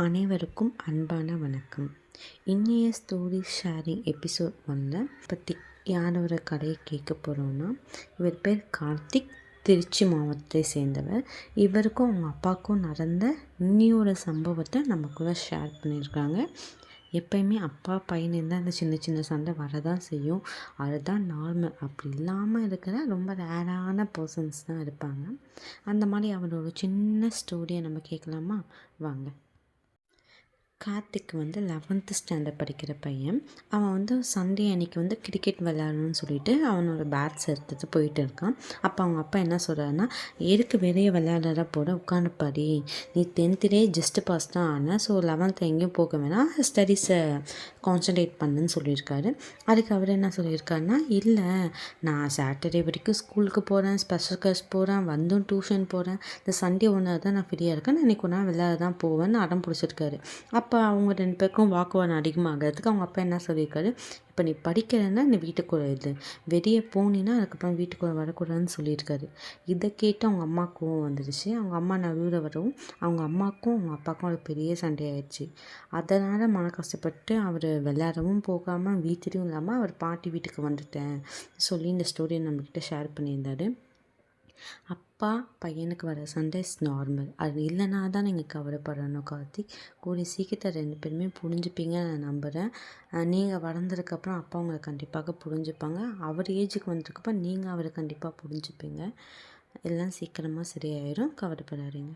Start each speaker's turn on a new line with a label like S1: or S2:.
S1: அனைவருக்கும் அன்பான வணக்கம். இன்றைய ஸ்டோரி ஷேரிங் எபிசோட் 1 பற்றி யாரோட கதையை கேட்க போகிறோன்னா, இவர் பேர் கார்த்திக், திருச்சி மாவட்டத்தை சேர்ந்தவர். இவருக்கும் அவங்க அப்பாவுக்கும் நடந்த இன்னியோட சம்பவத்தை நம்ம கூட ஷேர் பண்ணியிருக்காங்க. எப்பயுமே அப்பா பையன் அந்த சின்ன சின்ன சண்டை வரதான் செய்யும். அதுதான் நார்மல். அப்படி இல்லாமல் இருக்கிற ரொம்ப ரேரான பர்சன்ஸ் தான் இருப்பாங்க. அந்த மாதிரி அவரோட சின்ன ஸ்டோரியை நம்ம கேட்கலாமா? வாங்க. கார்த்திக் 11th ஸ்டாண்டர்ட் படிக்கிற பையன். அவன் சண்டே அன்றைக்கி கிரிக்கெட் விளையாடணும்னு சொல்லிட்டு அவனோட பேட்ஸ் எடுத்துகிட்டு போயிட்டு இருக்கான். அப்போ அவங்க அப்பா என்ன சொல்கிறாருன்னா, எதுக்கு வெளியே விளையாடுற போட உட்காந்து படி, நீ 10th ஜஸ்ட் பாஸ் தான் ஆன, ஸோ 11th எங்கேயும் போக வேணாம், ஸ்டடீஸை கான்சன்ட்ரேட் பண்ணுன்னு சொல்லியிருக்காரு. அதுக்கு அவர் என்ன சொல்லியிருக்காருன்னா, இல்லை நான் சாட்டர்டே வரைக்கும் ஸ்கூலுக்கு போகிறேன், ஸ்பெஷல் கிளாஸ் போகிறேன், டியூஷன் போகிறேன், இந்த சண்டே ஒன்று தான் நான் ஃப்ரீயாக இருக்கேன், நான் இன்றைக்கி ஒன்றா விளையாட தான் போவேன்னு அடம் பிடிச்சிருக்காரு. அப்போ அவங்க 2 பேருக்கும் வாக்குவாதம் அதிகமாகிறதுக்கு அவங்க அப்பா என்ன சொல்லியிருக்காரு, இப்போ நீ படிக்கிறேன்னா நீ வீட்டுக்குள்ளே இது, வெளியே போனீன்னா அதுக்கப்புறம் வீட்டுக்குள்ளே வரக்கூடாதுன்னு சொல்லியிருக்காரு. இதை கேட்டு அவங்க அம்மாவுக்கும் வந்துடுச்சு. அவங்க அம்மா நடுவில் வரவும் அவங்க அம்மாவுக்கும் அவங்க அப்பாவுக்கும் ஒரு பெரிய சண்டையாயிடுச்சு. அதனால் மன கஷ்டப்பட்டு அவர் விளையாடவும் போகாமல் வீட்டிலையும் இல்லாமல் அவர் பாட்டி வீட்டுக்கு வந்துட்டேன் சொல்லி இந்த ஸ்டோரியை நம்மக்கிட்ட ஷேர் பண்ணியிருந்தார். அப்பா பையனுக்கு வர சண்டை இஸ் நார்மல். அது இல்லைனா தான் நீங்கள் கவலைப்படணும் கார்த்திக். கூடிய சீக்கிரத்தை 2 பேருமே புரிஞ்சுப்பீங்கன்னு நான் நம்புகிறேன். நீங்கள் வளர்ந்ததுக்கப்புறம் அப்பா உங்களை கண்டிப்பாக புரிஞ்சுப்பாங்க. அவர் ஏஜுக்கு வந்ததுக்கப்புறம் நீங்கள் அவரை கண்டிப்பாக புரிஞ்சுப்பீங்க. எல்லாம் சீக்கிரமாக சரியாயிடும், கவலைப்படாதீங்க.